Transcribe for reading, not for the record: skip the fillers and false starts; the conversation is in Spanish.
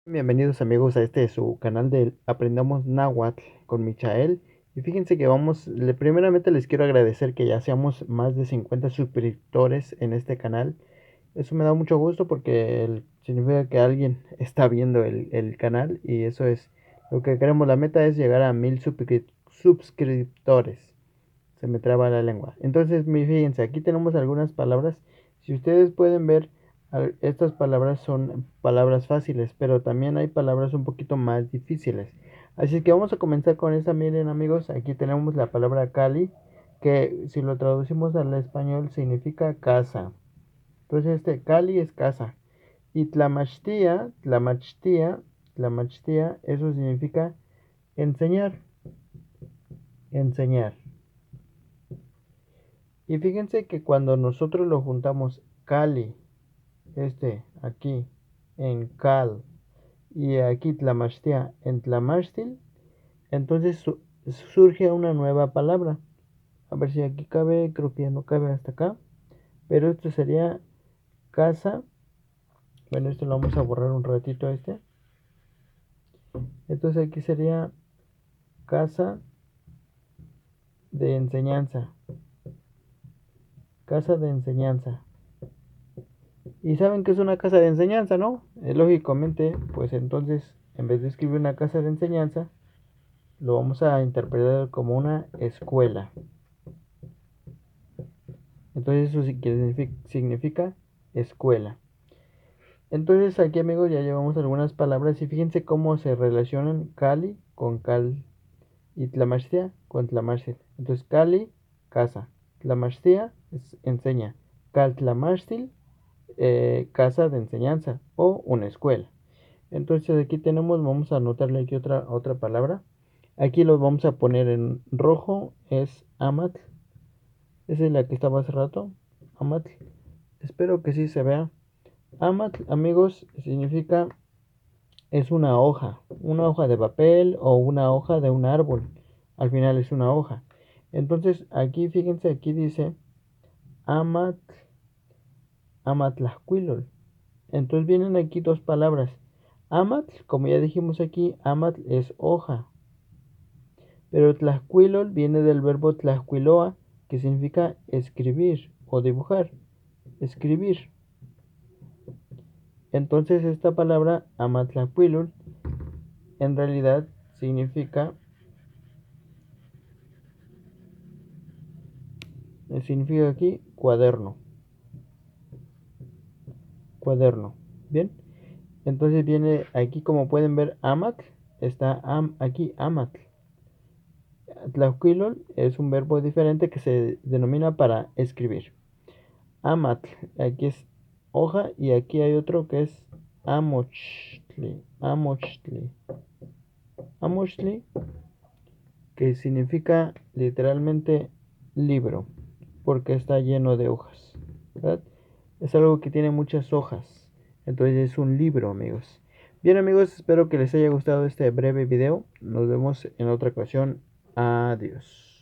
Bienvenidos amigos a su canal de Aprendamos Náhuatl con Michael. Y fíjense que primeramente les quiero agradecer que ya seamos más de 50 suscriptores en este canal. Eso me da mucho gusto porque significa que alguien está viendo el canal y eso es lo que queremos. La meta es llegar a 1000 suscriptores. Se me traba la lengua. Entonces, fíjense, aquí tenemos algunas palabras. Si ustedes pueden ver, estas palabras son palabras fáciles, pero también hay palabras un poquito más difíciles. Así que vamos a comenzar con esta. Miren amigos, aquí tenemos la palabra Cali, que si lo traducimos al español significa casa. Entonces Cali es casa. Y Tlamachtia, eso significa enseñar, enseñar. Y fíjense que cuando nosotros lo juntamos Cali, aquí en Cal, y aquí Tlamachtia en Tlamachtil, entonces surge una nueva palabra. A ver si aquí cabe, creo que ya no cabe hasta acá. Pero esto sería casa. Bueno, esto lo vamos a borrar un ratito Entonces aquí sería casa de enseñanza. Casa de enseñanza. Y saben que es una casa de enseñanza, ¿no? Lógicamente, pues entonces, en vez de escribir una casa de enseñanza, lo vamos a interpretar como una escuela. Entonces eso sí que significa escuela. Entonces aquí amigos ya llevamos algunas palabras y fíjense cómo se relacionan Cali con Cal y Tlamachtia con Tlamachtil. Entonces Cali, casa. Tlamachtia enseña. Cal Tlamachtil, casa de enseñanza o una escuela. Entonces aquí tenemos, vamos a anotarle aquí otra palabra. Aquí lo vamos a poner en rojo, es Amatl. Esa es la que estaba hace rato, Amatl. Espero que sí se vea. Amatl, amigos, significa es una hoja de papel o una hoja de un árbol. Al final es una hoja. Entonces aquí, fíjense, aquí dice Amatl, Amatlahcuilol. Entonces vienen aquí dos palabras. Amatl, como ya dijimos aquí, Amatl es hoja. Pero Tlaxcuilol viene del verbo Tlaxcuiloa, que significa escribir o dibujar. Escribir. Entonces esta palabra Amatlacuilol en realidad significa aquí cuaderno. Cuaderno. Bien. Entonces viene aquí, como pueden ver, Amatl. Está aquí Amatl. Tlaxcuilol es un verbo diferente que se denomina para escribir. Amatl, aquí es hoja y aquí hay otro que es Amochtli. Amochtli. Amochtli, que significa literalmente libro, porque está lleno de hojas, ¿verdad? Es algo que tiene muchas hojas, entonces es un libro, amigos. Bien, amigos, espero que les haya gustado este breve video. Nos vemos en otra ocasión. Adiós.